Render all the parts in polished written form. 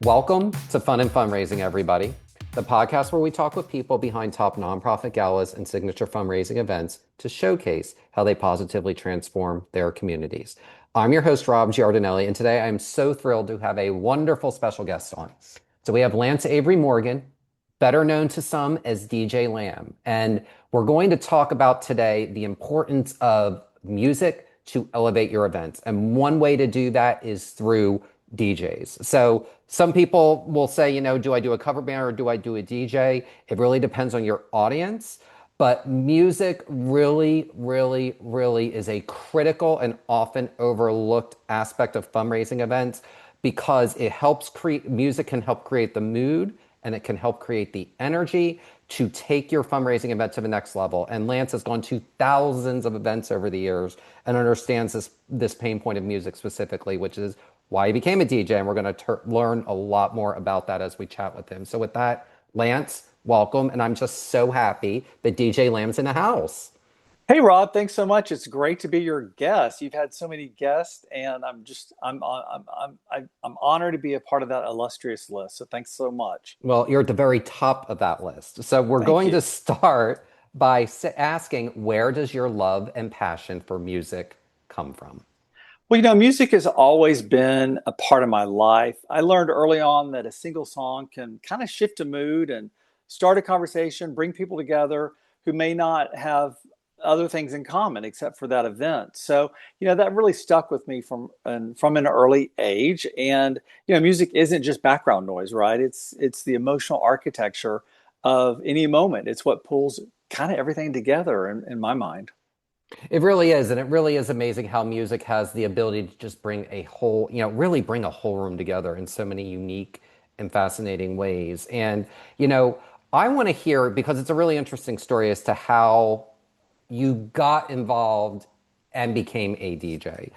Welcome to Fun and Fundraising, everybody, the podcast where we talk with people behind top nonprofit galas and signature fundraising events to showcase how they positively transform their communities. I'm your host, Rob Giardinelli, and today I'm so thrilled to have a wonderful special guest on. So we have Lance Avery Morgan, better known to some as DJ Lamb, and we're going to talk about today the importance of music to elevate your events. And one way to do that is through DJs. So some people will say, do I do a cover band or do I do a DJ? It really depends on your audience. But music really, really, really is a critical and often overlooked aspect of fundraising events because it helps create, music can help create the mood and it can help create the energy to take your fundraising event to the next level. And Lance has gone to thousands of events over the years and understands this pain point of music specifically, which is why he became a DJ. And we're going to learn a lot more about that as we chat with him. So with that, Lance, welcome. And I'm just so happy that DJ Lamb's in the house. Hey Rob, thanks so much. It's great to be your guest. You've had so many guests, and I'm honored to be a part of that illustrious list. So thanks so much. Well, you're at the very top of that list. So we're Thank going to you. start by asking, where does your love and passion for music come from? Well, music has always been a part of my life. I learned early on that a single song can kind of shift a mood and start a conversation, bring people together who may not have other things in common except for that event. So, that really stuck with me from an early age. And, music isn't just background noise, right? It's the emotional architecture of any moment. It's what pulls kind of everything together in my mind. It really is. And it really is amazing how music has the ability to just bring a whole, really bring a whole room together in so many unique and fascinating ways. And, I want to hear, because it's a really interesting story as to how you got involved and became a DJ.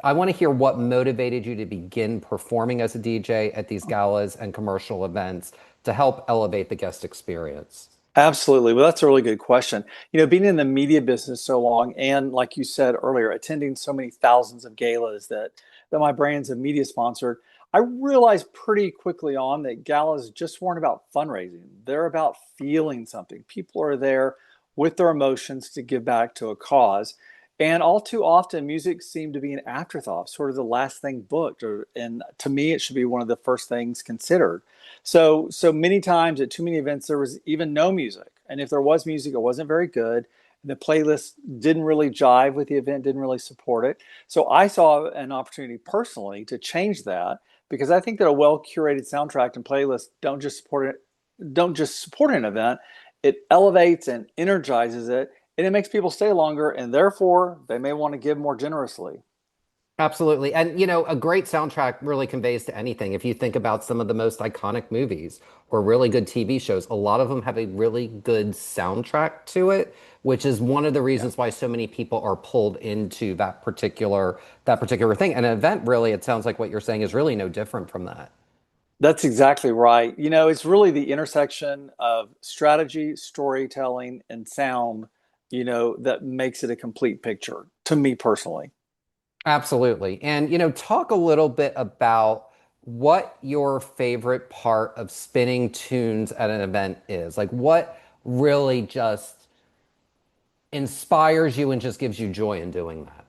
I want to hear what motivated you to begin performing as a DJ at these galas and commercial events to help elevate the guest experience. Absolutely. Well, that's a really good question. Being in the media business so long, and like you said earlier, attending so many thousands of galas that my brands and media sponsored, I realized pretty quickly on that galas just weren't about fundraising. They're about feeling something. People are there with their emotions to give back to a cause. And all too often, music seemed to be an afterthought, sort of the last thing booked. And to me, it should be one of the first things considered. So many times at too many events, there was even no music. And if there was music, it wasn't very good. The playlist didn't really jive with the event, didn't really support it. So I saw an opportunity personally to change that because I think that a well curated soundtrack and playlist don't just support an event. It elevates and energizes it, and it makes people stay longer, and therefore they may want to give more generously. Absolutely. And, a great soundtrack really conveys to anything. If you think about some of the most iconic movies or really good TV shows, a lot of them have a really good soundtrack to it, which is one of the Yeah. reasons why so many people are pulled into that particular thing. And an event really, it sounds like what you're saying is really no different from that. That's exactly right. It's really the intersection of strategy, storytelling, and sound, that makes it a complete picture to me personally. Absolutely. And, talk a little bit about what your favorite part of spinning tunes at an event is. Like, what really just inspires you and just gives you joy in doing that?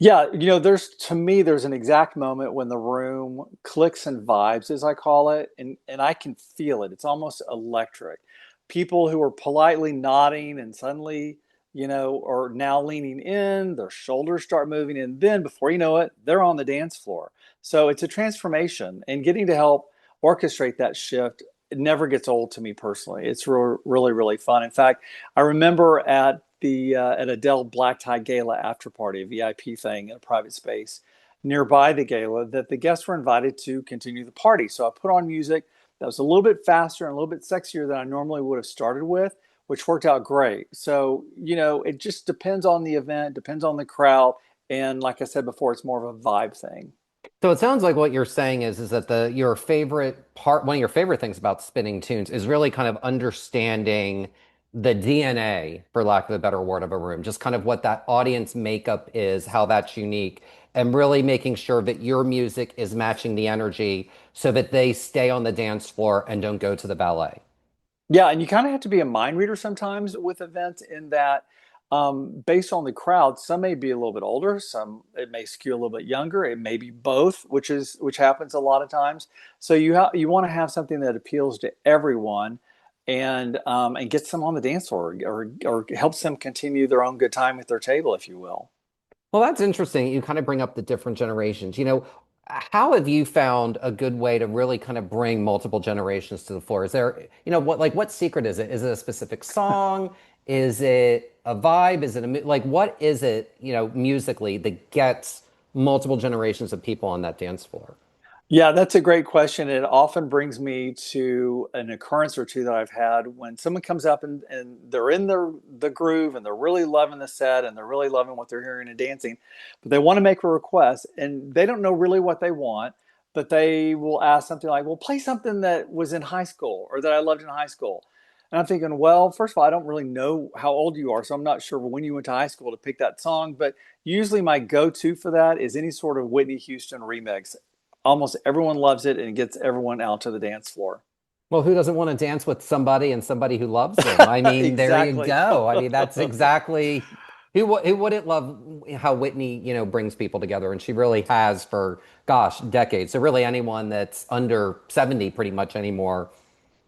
Yeah, there's an exact moment when the room clicks and vibes, as I call it, and I can feel it. It's almost electric. People who are politely nodding and suddenly, are now leaning in, their shoulders start moving, and then before you know it, they're on the dance floor. So it's a transformation, and getting to help orchestrate that shift, it never gets old to me personally. It's really, really fun. In fact, I remember at Adele Black Tie Gala after party, a VIP thing in a private space nearby the gala, that the guests were invited to continue the party. So I put on music that was a little bit faster and a little bit sexier than I normally would have started with, which worked out great. So, it just depends on the event, depends on the crowd. And like I said before, it's more of a vibe thing. So it sounds like what you're saying is that your favorite part, one of your favorite things about spinning tunes is really kind of understanding the DNA, for lack of a better word, of a room, just kind of what that audience makeup is, how that's unique, and really making sure that your music is matching the energy so that they stay on the dance floor and don't go to the ballet. Yeah, and you kind of have to be a mind reader sometimes with events in that based on the crowd, some may be a little bit older, some it may skew a little bit younger, it may be both, which happens a lot of times. So you want to have something that appeals to everyone and gets them on the dance floor or helps them continue their own good time at their table, if you will. Well, that's interesting. You kind of bring up the different generations. How have you found a good way to really kind of bring multiple generations to the floor? Is there, what secret is it? Is it a specific song? Is it a vibe? Is it what is it, musically that gets multiple generations of people on that dance floor? Yeah, that's a great question. It often brings me to an occurrence or two that I've had when someone comes up and they're in the groove and they're really loving the set and they're really loving what they're hearing and dancing, but they want to make a request and they don't know really what they want, but they will ask something like, well, play something that was in high school or that I loved in high school. And I'm thinking, well, first of all, I don't really know how old you are, so I'm not sure when you went to high school to pick that song, but usually my go-to for that is any sort of Whitney Houston remix. Almost everyone loves it and it gets everyone out to the dance floor. Well, who doesn't want to dance with somebody and somebody who loves them? I mean, there you Exactly. go. I mean, that's exactly who wouldn't love how Whitney, brings people together, and she really has for gosh, decades. So really, anyone that's under 70, pretty much anymore,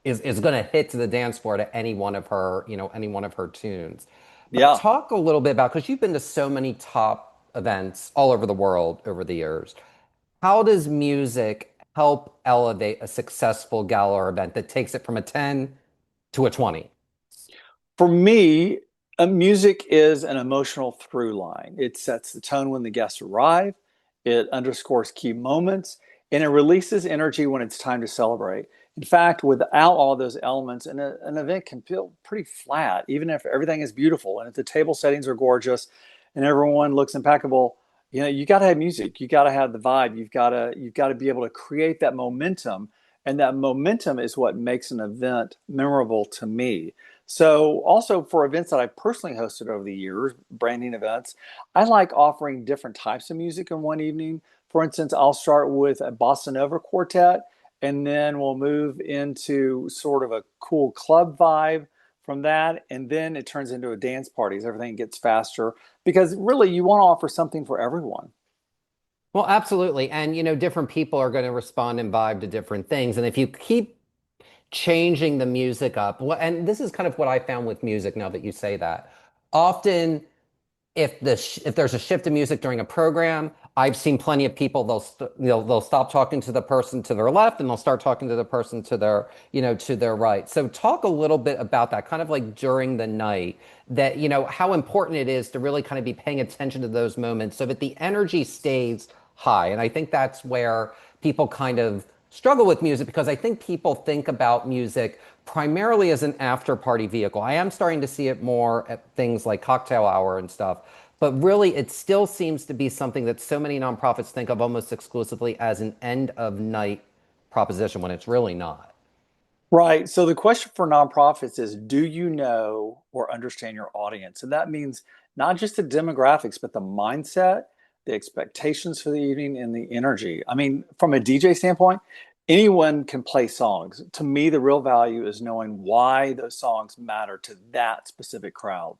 is going to hit to the dance floor to any one of her, any one of her tunes. But Yeah. talk a little bit about because you've been to so many top events all over the world over the years. How does music help elevate a successful gala or event that takes it from a 10 to a 20? For me, music is an emotional through line. It sets the tone when the guests arrive, it underscores key moments, and it releases energy when it's time to celebrate. In fact, without all those elements, an event can feel pretty flat, even if everything is beautiful and if the table settings are gorgeous and everyone looks impeccable. You got to have music. You got to have the vibe. You've got to be able to create that momentum, and that momentum is what makes an event memorable to me. So, also for events that I've personally hosted over the years, branding events, I like offering different types of music in one evening. For instance, I'll start with a bossa nova quartet, and then we'll move into sort of a cool club vibe from that. And then it turns into a dance party as everything gets faster because really you want to offer something for everyone. Well, absolutely. And, different people are going to respond and vibe to different things. And if you keep changing the music up, and this is kind of what I found with music now that you say that, often if there's a shift in music during a program, I've seen plenty of people they'll stop talking to the person to their left and they'll start talking to the person to their to their right. So talk a little bit about that kind of like during the night that how important it is to really kind of be paying attention to those moments so that the energy stays high. And I think that's where people kind of struggle with music because I think people think about music primarily as an after party vehicle. I am starting to see it more at things like cocktail hour and stuff, but really it still seems to be something that so many nonprofits think of almost exclusively as an end of night proposition when it's really not. Right. So the question for nonprofits is, do you know or understand your audience? And that means not just the demographics, but the mindset, the expectations for the evening, and the energy. I mean, from a DJ standpoint, anyone can play songs. To me, the real value is knowing why those songs matter to that specific crowd.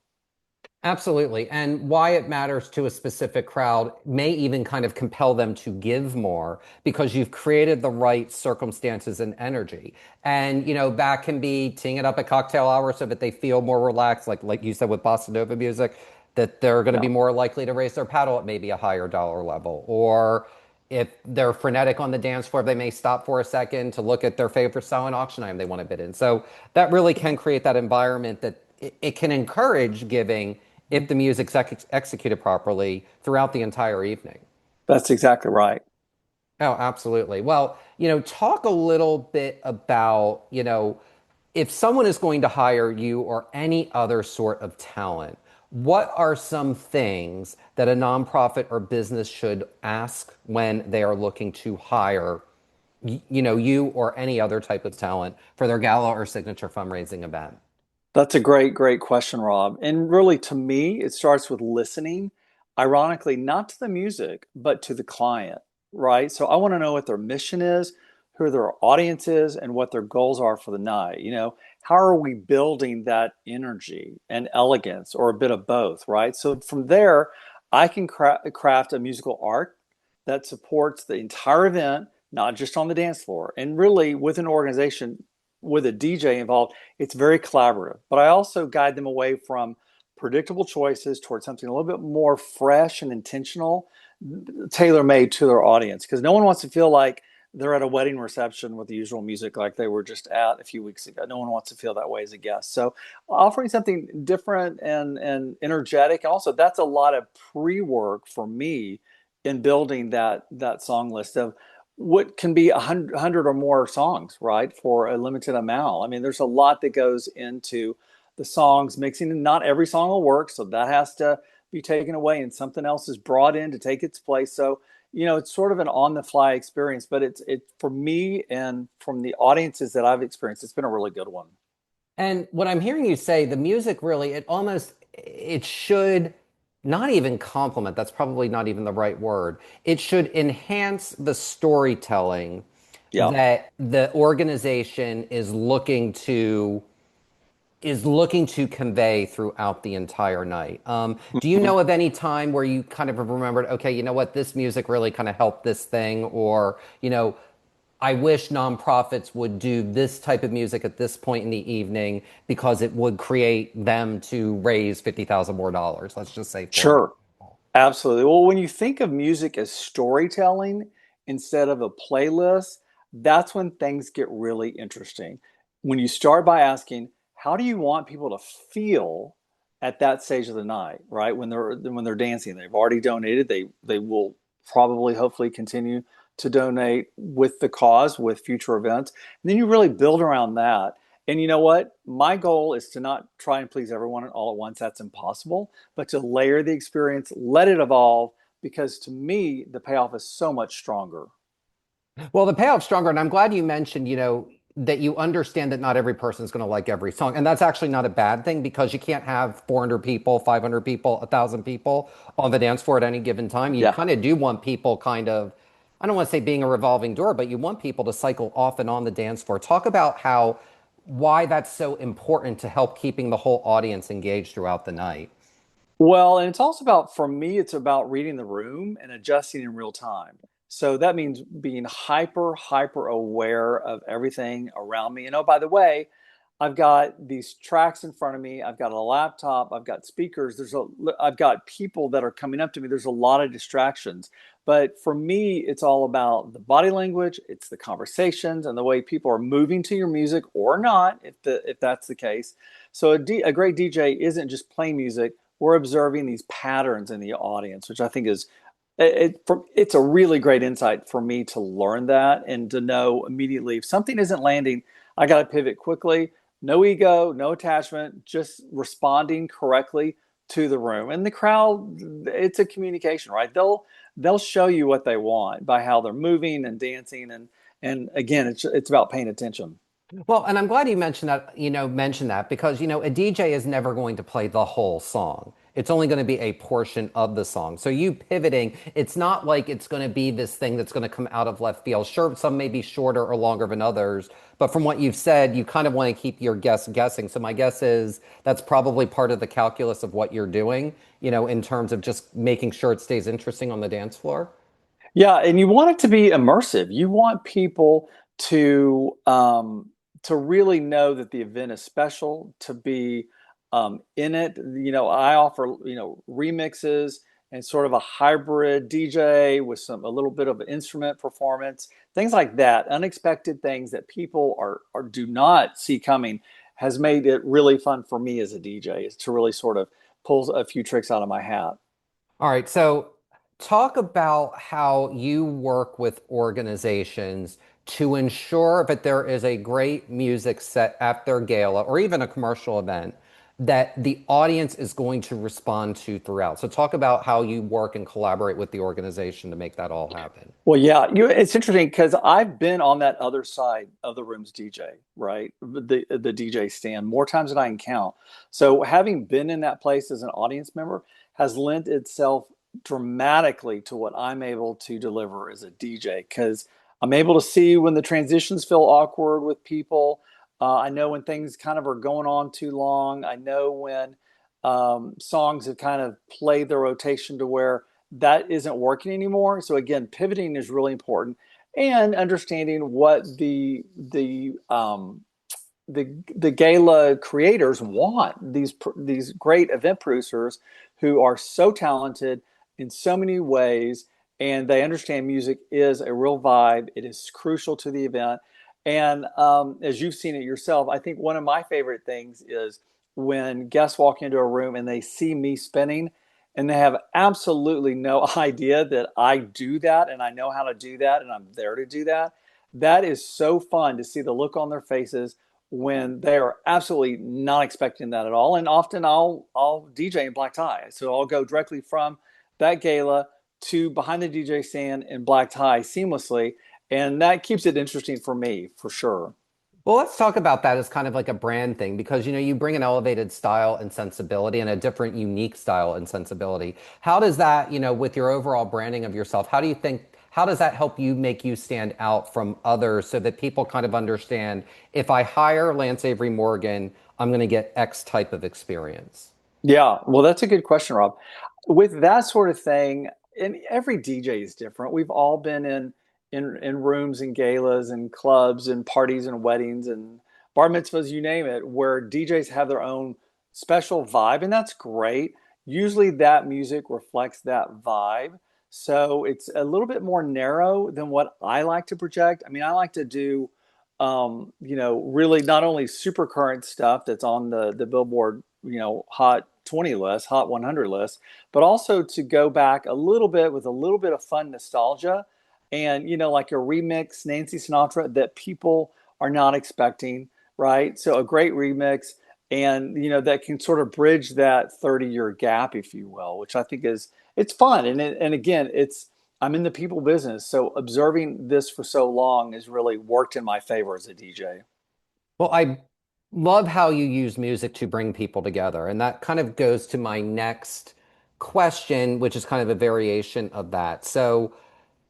Absolutely. And why it matters to a specific crowd may even kind of compel them to give more because you've created the right circumstances and energy. And, that can be teeing it up at cocktail hour so that they feel more relaxed, like you said with bossa nova music, that they're going to Yeah. be more likely to raise their paddle at maybe a higher dollar level. Or if they're frenetic on the dance floor, they may stop for a second to look at their favorite silent auction item they want to bid in. So that really can create that environment that it can encourage giving if the music's executed properly throughout the entire evening. That's exactly right. Oh, absolutely. Well, talk a little bit about, if someone is going to hire you or any other sort of talent, what are some things that a nonprofit or business should ask when they are looking to hire, you or any other type of talent for their gala or signature fundraising event? That's a great question, Rob. And really, to me, it starts with listening. ironically, not to the music, but to the client, right? So I want to know what their mission is, who their audience is, and what their goals are for the night. How are we building that energy and elegance, or a bit of both, right? So from there, I can craft a musical art that supports the entire event, not just on the dance floor. And really, with an organization, with a DJ involved, it's very collaborative. But I also guide them away from predictable choices towards something a little bit more fresh and intentional, tailor made to their audience. Because no one wants to feel like they're at a wedding reception with the usual music like they were just at a few weeks ago. No one wants to feel that way as a guest. So offering something different and energetic, and also that's a lot of pre-work for me in building that song list of what can be 100 or more songs, right, for a limited amount. I mean, there's a lot that goes into the songs mixing, and not every song will work, so that has to be taken away and something else is brought in to take its place. So it's sort of an on the fly experience, but it for me and from the audiences that I've experienced, it's been a really good one. And what I'm hearing you say, the music really, it should not even complement, that's probably not even the right word. It should enhance the storytelling Yeah. that the organization is looking to convey throughout the entire night. Do you Mhm. know of any time where you kind of have remembered, okay, you know what, this music really kind of helped this thing, or I wish nonprofits would do this type of music at this point in the evening because it would create them to raise 50,000 more dollars. Let's just say for an Sure. Absolutely. Well, when you think of music as storytelling instead of a playlist, that's when things get really interesting. When you start by asking, how do you want people to feel at that stage of the night, right? When they're dancing, they've already donated. They will probably hopefully continue to donate with the cause with future events. And then you really build around that. And you know what? My goal is to not try and please everyone all at once. That's impossible, but to layer the experience, let it evolve, because to me, the payoff is so much stronger. Well, the payoff's stronger, and I'm glad you mentioned, that you understand that not every person is going to like every song. And that's actually not a bad thing because you can't have 400 people, 500 people, 1,000 people on the dance floor at any given time. You Yeah. kind of do want people kind of, I don't want to say being a revolving door, but you want people to cycle off and on the dance floor. Talk about why that's so important to help keeping the whole audience engaged throughout the night. Well, and it's also about, for me, it's about reading the room and adjusting in real time. So that means being hyper aware of everything around me. And oh, by the way, I've got these tracks in front of me. I've got a laptop. I've got speakers. I've got people that are coming up to me. There's a lot of distractions. But for me, it's all about the body language. It's the conversations and the way people are moving to your music or not, if that's the case. So a great DJ isn't just playing music. We're observing these patterns in the audience, which I think is it's a really great insight for me to learn that and to know immediately if something isn't landing, I got to pivot quickly. No ego, no attachment, just responding correctly to the room. And the crowd, it's a communication, right? They'll show you what they want by how they're moving and dancing, and again, it's about paying attention. Well, and I'm glad you mentioned that because, a DJ is never going to play the whole song. It's only going to be a portion of the song. So you pivoting, it's not like it's going to be this thing that's going to come out of left field. Sure, some may be shorter or longer than others, but from what you've said, you kind of want to keep your guests guessing. So my guess is that's probably part of the calculus of what you're doing, in terms of just making sure it stays interesting on the dance floor. Yeah, and you want it to be immersive. You want people to really know that the event is special, to be in it. I offer remixes and sort of a hybrid DJ with a little bit of instrument performance, things like that. Unexpected things that people are do not see coming has made it really fun for me as a DJ, is to really sort of pull a few tricks out of my hat. All right, so talk about how you work with organizations to ensure that there is a great music set at their gala or even a commercial event that the audience is going to respond to throughout. So talk about how you work and collaborate with the organization to make that all happen. Well, yeah, it's interesting because I've been on that other side of the room's DJ, right? The DJ stand more times than I can count. So having been in that place as an audience member has lent itself dramatically to what I'm able to deliver as a DJ because I'm able to see when the transitions feel awkward with people. I know when things kind of are going on too long. I know when songs have kind of played their rotation to where that isn't working anymore. So again, pivoting is really important, and understanding what the gala creators want, these great event producers who are so talented in so many ways, and they understand music is a real vibe. It is crucial to the event, and as you've seen it yourself, I think one of my favorite things is when guests walk into a room and they see me spinning, and they have absolutely no idea that I do that and I know how to do that and I'm there to do that. That is so fun to see the look on their faces when they are absolutely not expecting that at all. And often I'll DJ in black tie, so I'll go directly from that gala to behind the DJ stand in black tie seamlessly, and that keeps it interesting for me for sure. Well, let's talk about that as kind of like a brand thing because you bring an elevated style and sensibility and a different unique style and sensibility. How does that, with your overall branding of yourself, how does that help you make you stand out from others so that people kind of understand if I hire Lance Avery Morgan, I'm going to get X type of experience? Yeah, well, that's a good question, Rob. With that sort of thing, and every DJ is different. We've all been in rooms and galas and clubs and parties and weddings and bar mitzvahs, you name it, where DJs have their own special vibe, and that's great. Usually that music reflects that vibe. So it's a little bit more narrow than what I like to project. I mean, I like to do really not only super current stuff that's on the Billboard, Hot 20 list, Hot 100 list, but also to go back a little bit with a little bit of fun nostalgia and, like a remix Nancy Sinatra that people are not expecting, right? So a great remix and, that can sort of bridge that 30-year gap, if you will, which I think it's fun. And again, I'm in the people business, so observing this for so long has really worked in my favor as a DJ. Well, I love how you use music to bring people together. And that kind of goes to my next question, which is kind of a variation of that. So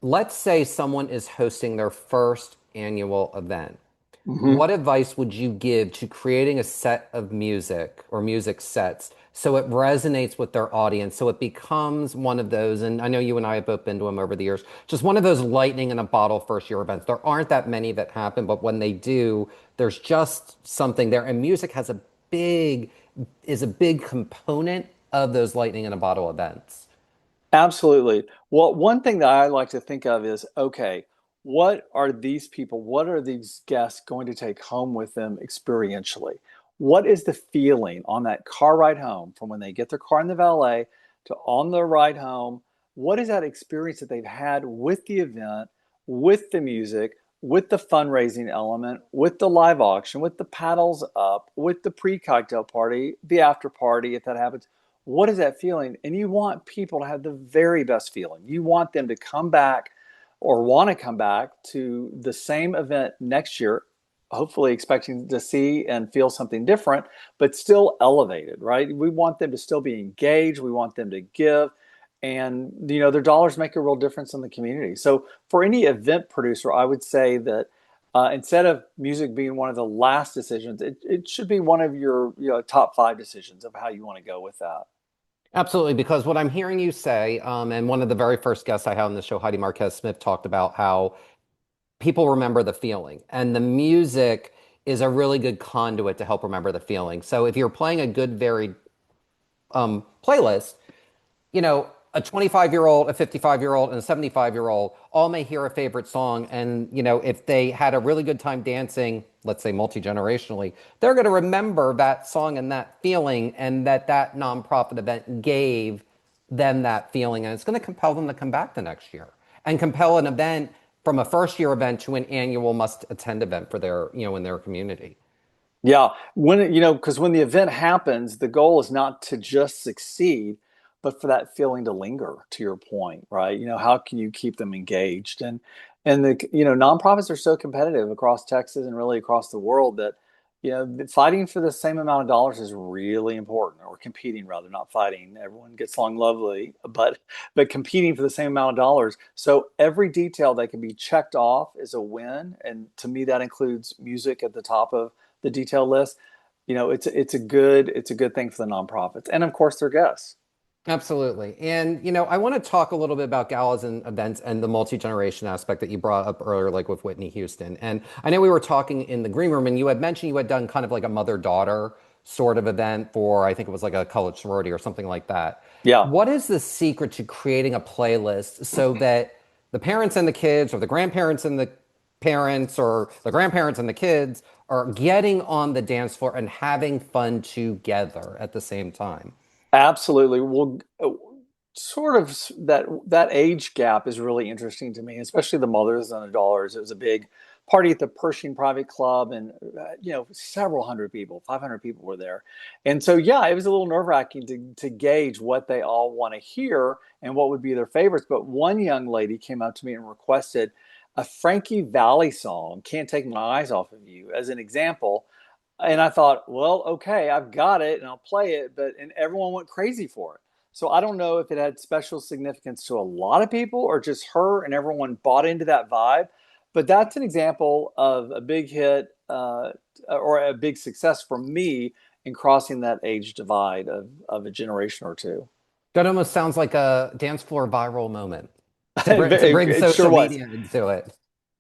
let's say someone is hosting their first annual event. Hmm. What advice would you give to creating a set of music or music sets so it resonates with their audience, so it becomes one of those, and I know you and I have both been to them over the years, just one of those lightning in a bottle first year events. There aren't that many that happen, but when they do, there's just something there. And music big, is a big component of those lightning in a bottle events. Absolutely. Well, one thing that I like to think of is, okay, what are these guests going to take home with them experientially? What is the feeling on that car ride home from when they get their car in the valet to on the ride home? What is that experience that they've had with the event, with the music, with the fundraising element, with the live auction, with the paddles up, with the pre-cocktail party, the after party, if that happens? What is that feeling? And you want people to have the very best feeling. You want them to come back or want to come back to the same event next year, hopefully expecting to see and feel something different, but still elevated, right? We want them to still be engaged. We want them to give. And, their dollars make a real difference in the community. So for any event producer, I would say that instead of music being one of the last decisions, it should be one of your top five decisions of how you want to go with that. Absolutely, because what I'm hearing you say, and one of the very first guests I had on the show, Heidi Marquez Smith, talked about how people remember the feeling, and the music is a really good conduit to help remember the feeling. So if you're playing a good, varied playlist, a 25-year-old, a 55-year-old, and a 75-year-old all may hear a favorite song. And, if they had a really good time dancing, let's say multi-generationally, they're going to remember that song and that feeling and that nonprofit event gave them that feeling. And it's going to compel them to come back the next year and compel an event from a first year event to an annual must attend event for their, in their community. Yeah, because when the event happens, the goal is not to just succeed, but for that feeling to linger, to your point, right? How can you keep them engaged? And nonprofits are so competitive across Texas and really across the world that Fighting for the same amount of dollars is really important, or competing rather, not fighting. Everyone gets along lovely, but competing for the same amount of dollars. So every detail that can be checked off is a win, and to me, that includes music at the top of the detail list. It's a good thing for the nonprofits, and of course, their guests. Absolutely. And, I want to talk a little bit about galas and events and the multi-generation aspect that you brought up earlier, like with Whitney Houston. And I know we were talking in the green room and you had mentioned you had done kind of like a mother-daughter sort of event for, I think it was like a college sorority or something like that. Yeah. What is the secret to creating a playlist so that the parents and the kids or the grandparents and the parents or the grandparents and the kids are getting on the dance floor and having fun together at the same time? Absolutely. Well, sort of that age gap is really interesting to me, especially the mothers and the daughters. It was a big party at the Pershing Private Club, and several hundred people, 500 people were there, and so yeah, it was a little nerve-wracking to gauge what they all want to hear and what would be their favorites. But one young lady came up to me and requested a Frankie Valli song, "Can't Take My Eyes Off of You," as an example. And I thought, well, okay, I've got it and I'll play it, and everyone went crazy for it. So I don't know if it had special significance to a lot of people or just her and everyone bought into that vibe. But that's an example of a big hit or a big success for me in crossing that age divide of a generation or two. That almost sounds like a dance floor viral moment to bring It sure social was. media into it.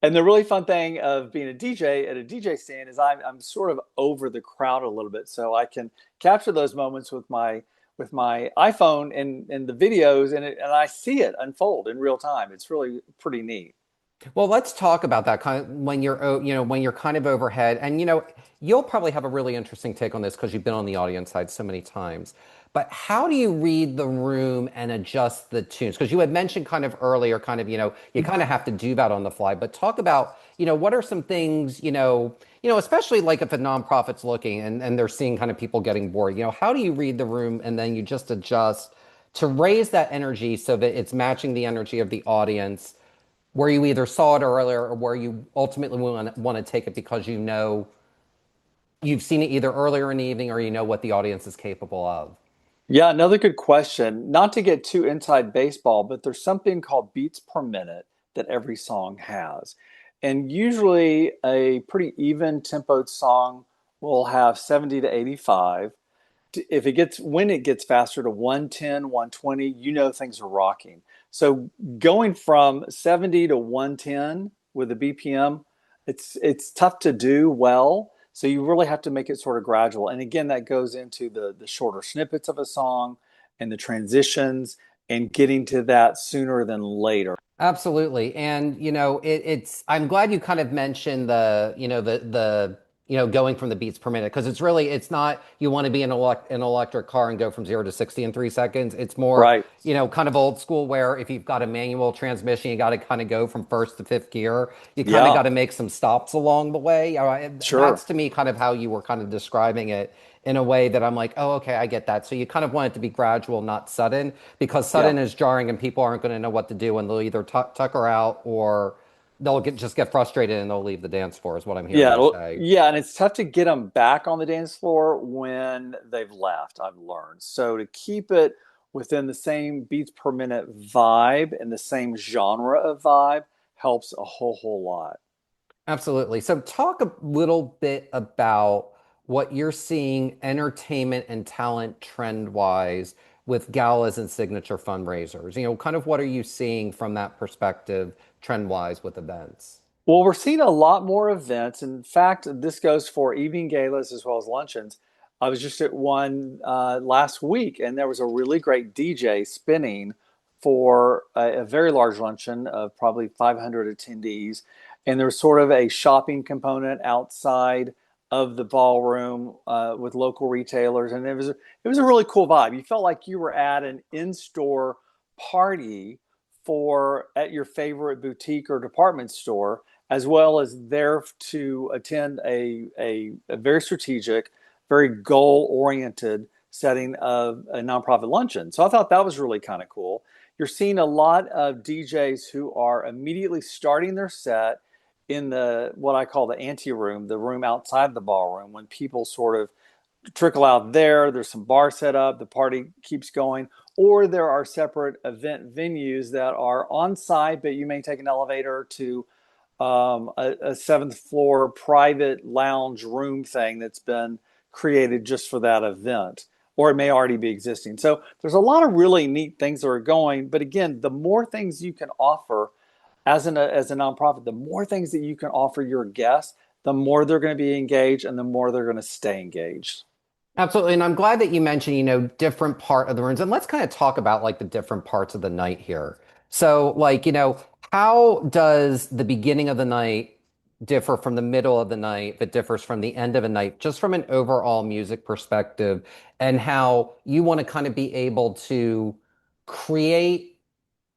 And the really fun thing of being a DJ at a DJ stand is I'm sort of over the crowd a little bit, so I can capture those moments with my iPhone and the videos, and I see it unfold in real time. It's really pretty neat. Well, let's talk about that kind of when when you're kind of overhead. And, you'll probably have a really interesting take on this because you've been on the audience side so many times. But how do you read the room and adjust the tunes? Because you had mentioned kind of earlier, kind of, you kind of have to do that on the fly. But talk about, what are some things, especially like if a nonprofit's looking and they're seeing kind of people getting bored, how do you read the room and then you just adjust to raise that energy so that it's matching the energy of the audience where you either saw it earlier or where you ultimately want to take it because you've seen it either earlier in the evening or you know what the audience is capable of. Yeah, another good question. Not to get too inside baseball, but there's something called beats per minute that every song has. And usually a pretty even tempoed song will have 70 to 85. If it gets when it gets faster to 110, 120, things are rocking. So going from 70 to 110 with the BPM, it's tough to do well. So you really have to make it sort of gradual. And again, that goes into the shorter snippets of a song and the transitions and getting to that sooner than later. Absolutely. And I'm glad you kind of mentioned going from the beats per minute because it's not you want to be in an electric car and go from 0 to 60 in 3 seconds. It's more, Right. kind of old school where if you've got a manual transmission, you got to kind of go from first to fifth gear. You kind of got Yeah, to make some stops along the way. That's sure. to me kind of how you were kind of describing it in a way that I'm like, oh, okay, I get that. So you kind of want it to be gradual, not sudden, because Yeah. sudden is jarring and people aren't going to know what to do and they'll either tucker out or just get frustrated and they'll leave the dance floor, is what I'm hearing Yeah, you well, say. yeah, and it's tough to get them back on the dance floor when they've left, I've learned. So to keep it within the same beats per minute vibe and the same genre of vibe helps a whole lot. Absolutely. So talk a little bit about what you're seeing entertainment and talent trend wise with galas and signature fundraisers. Kind of what are you seeing from that perspective trend wise with events? Well, we're seeing a lot more events. In fact, this goes for evening galas as well as luncheons. I was just at one last week, and there was a really great DJ spinning for a very large luncheon of probably 500 attendees. And there was sort of a shopping component outside of the ballroom with local retailers, and it was a really cool vibe. You felt like you were at an in-store party for at your favorite boutique or department store, as well as there to attend a very strategic, very goal oriented setting of a nonprofit luncheon. So I thought that was really kind of cool. You're seeing a lot of DJs who are immediately starting their set in the what I call the ante room, the room outside the ballroom, when people sort of trickle out there. There's some bar set up, the party keeps going, or there are separate event venues that are on site, but you may take an elevator to a seventh floor private lounge room thing that's been created just for that event, or it may already be existing. So there's a lot of really neat things that are going. But again, the more things you can offer as a nonprofit, the more things that you can offer your guests, the more they're going to be engaged and the more they're going to stay engaged. Absolutely. And I'm glad that you mentioned, different part of the rooms. And let's kind of talk about like the different parts of the night here. So, like, how does the beginning of the night differ from the middle of the night that differs from the end of the night, just from an overall music perspective, and how you want to kind of be able to create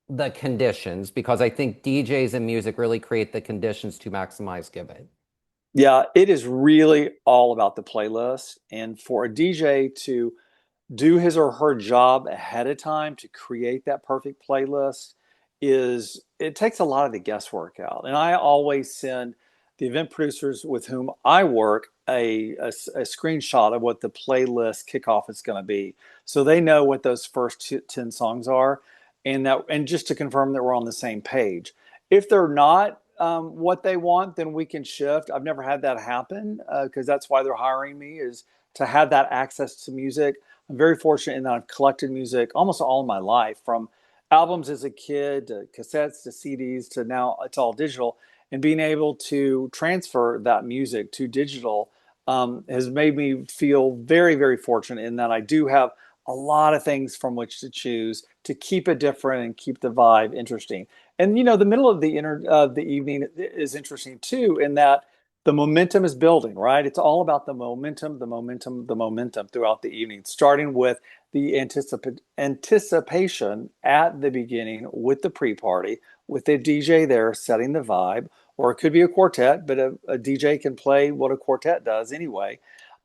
the conditions, because I think DJs and music really create the conditions to maximize giving. Yeah, it is really all about the playlist. And for a DJ to do his or her job ahead of time to create that perfect playlist is it takes a lot of the guesswork out. And I always send the event producers with whom I work a screenshot of what the playlist kickoff is going to be, so they know what those first 10 songs are, and just to confirm that we're on the same page. If they're not what they want, then we can shift. I've never had that happen because that's why they're hiring me, is to have that access to music. I'm very fortunate in that I've collected music almost all of my life, from albums as a kid to cassettes to CDs to now it's all digital. And being able to transfer that music to digital has made me feel very, very fortunate in that I do have a lot of things from which to choose to keep it different and keep the vibe interesting. And the middle of the evening is interesting too, in that the momentum is building, right? It's all about the momentum, the momentum, the momentum throughout the evening, starting with the anticipation at the beginning with the pre-party, with the DJ there setting the vibe, or it could be a quartet, but a DJ can play what a quartet does anyway.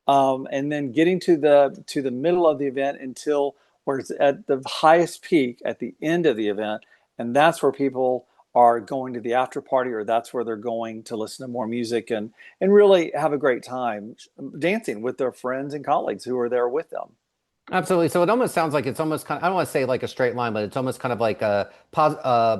And then getting to the middle of the event until where it's at the highest peak at the end of the event, and that's where people are going to the after party, or that's where they're going to listen to more music and really have a great time dancing with their friends and colleagues who are there with them. Absolutely. So it almost sounds like it's almost kind of, I don't want to say like a straight line, but it's almost kind of like a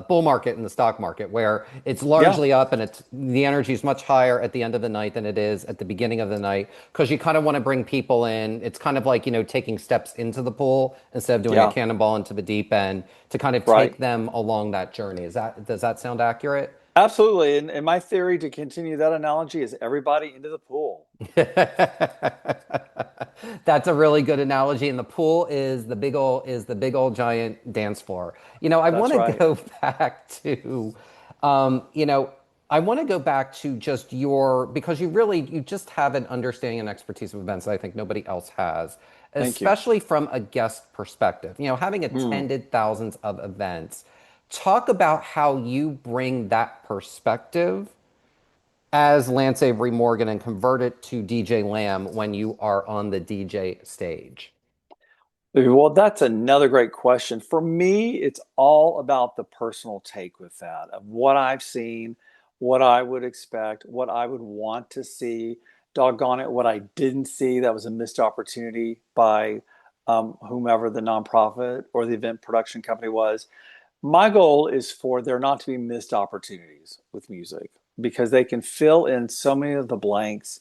bull market in the stock market where it's Yeah, largely up and the energy is much higher at the end of the night than it is at the beginning of the night because you kind of want to bring people in. It's kind of like, taking steps into the pool instead of doing a yeah, cannonball into the deep end to kind of right. take them along that journey. Does that sound accurate? Absolutely. And my theory, to continue that analogy, is everybody into the pool. That's a really good analogy. And the pool is the big old giant dance floor. I want That's to right. go back to, um, you know, I want to go back to just because you just have an understanding and expertise of events that I think nobody else has, Thank you. especially from a guest perspective. Having Hmm. attended thousands of events, talk about how you bring that perspective as Lance Avery Morgan and convert it to DJ Lamb when you are on the DJ stage? Well, that's another great question. For me, it's all about the personal take with that, of what I've seen, what I would expect, what I would want to see. Doggone it, what I didn't see that was a missed opportunity by whomever the nonprofit or the event production company was. My goal is for there not to be missed opportunities with music, because they can fill in so many of the blanks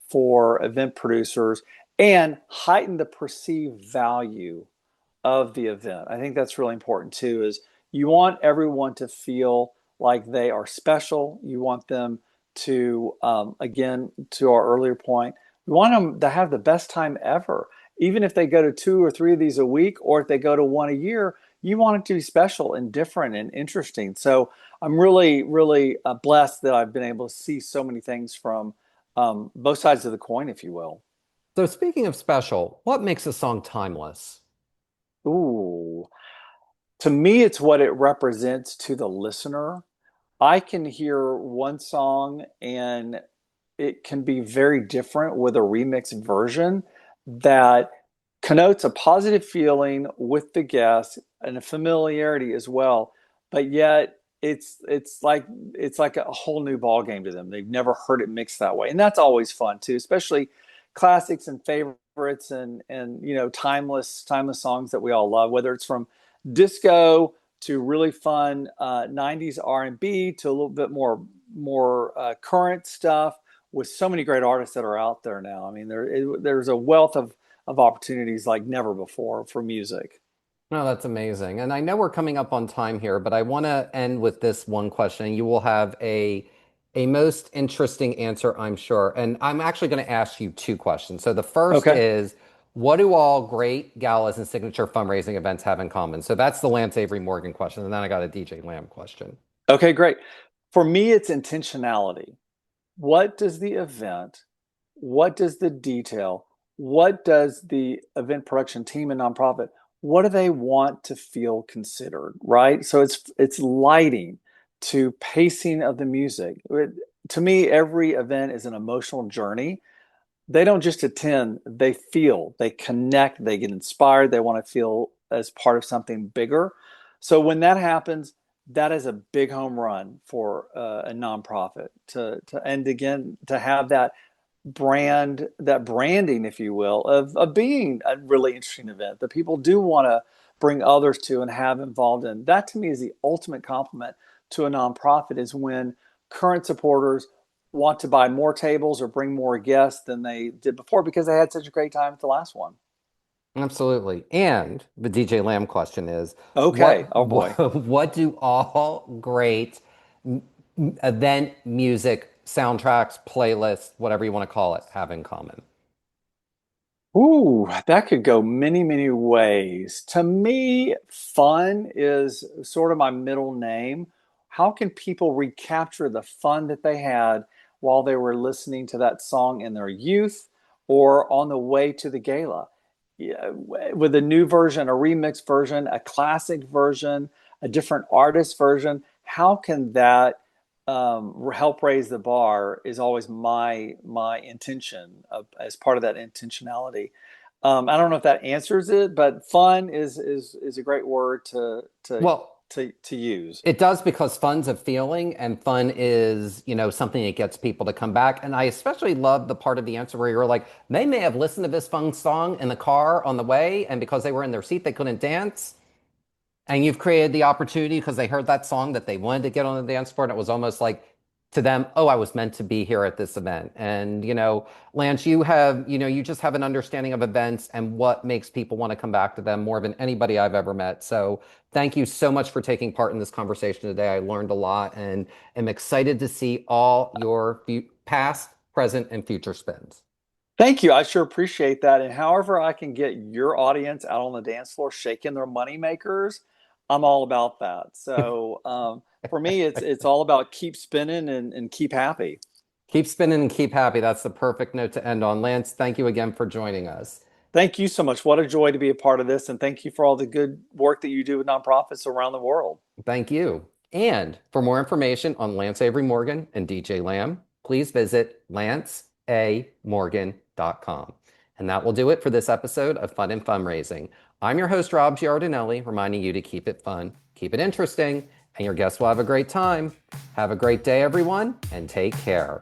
for event producers and heighten the perceived value of the event. I think that's really important too, is you want everyone to feel like they are special. You want them to, again, to our earlier point, we want them to have the best time ever. Even if they go to two or three of these a week, or if they go to one a year, you want it to be special and different and interesting. So I'm really, really blessed that I've been able to see so many things from both sides of the coin, if you will. So, speaking of special, what makes a song timeless? Ooh, to me, it's what it represents to the listener. I can hear one song and it can be very different with a remixed version that connotes a positive feeling with the guest and a familiarity as well. But yet it's like a whole new ball game to them. They've never heard it mixed that way, and that's always fun too, especially classics and favorites and timeless songs that we all love, whether it's from disco to really fun 90s R&B to a little bit more current stuff with so many great artists that are out there now. I mean, there's a wealth of opportunities like never before for music. No, that's amazing. And I know we're coming up on time here, but I want to end with this one question. You will have a most interesting answer, I'm sure. And I'm actually going to ask you two questions. So the first Okay. is, what do all great galas and signature fundraising events have in common? So that's the Lance Avery Morgan question. And then I got a DJ Lamb question. Okay, great. For me, it's intentionality. What does the event, what does the detail, what does the event production team and nonprofit, what do they want to feel considered, right? So it's lighting to pacing of the music. To me, every event is an emotional journey. They don't just attend, they feel, they connect, they get inspired, they want to feel as part of something bigger. So when that happens, that is a big home run for a nonprofit to and again to have that branding, if you will, of being a really interesting event that people do want to bring others to and have involved in. That to me is the ultimate compliment to a nonprofit is when current supporters want to buy more tables or bring more guests than they did before because they had such a great time at the last one. Absolutely. And the DJ Lamb question is, Okay. Oh boy. what do all great event music soundtracks, playlists, whatever you want to call it, have in common? Ooh, that could go many, many ways. To me, fun is sort of my middle name. How can people recapture the fun that they had while they were listening to that song in their youth or on the way to the gala? Yeah, with a new version, a remix version, a classic version, a different artist version, how can that help raise the bar is always my intention as part of that intentionality. I don't know if that answers it, but fun is a great word Well, to use. it does because fun's a feeling and fun is, something that gets people to come back. And I especially love the part of the answer where you're like, they may have listened to this fun song in the car on the way, and because they were in their seat, they couldn't dance. And you've created the opportunity because they heard that song that they wanted to get on the dance floor. And it was almost like to them, oh, I was meant to be here at this event. And, Lance, you just have an understanding of events and what makes people want to come back to them more than anybody I've ever met. So thank you so much for taking part in this conversation today. I learned a lot and am excited to see all your past, present, and future spins. Thank you. I sure appreciate that. And however I can get your audience out on the dance floor shaking their money makers, I'm all about that. So for me, it's all about keep spinning and keep happy. Keep spinning and keep happy. That's the perfect note to end on. Lance, thank you again for joining us. Thank you so much. What a joy to be a part of this. And thank you for all the good work that you do with nonprofits around the world. Thank you. And for more information on Lance Avery Morgan and DJ Lamb, please visit lanceamorgan.com. And that will do it for this episode of Fun and Fundraising. I'm your host, Rob Giardinelli, reminding you to keep it fun, keep it interesting, and your guests will have a great time. Have a great day, everyone, and take care.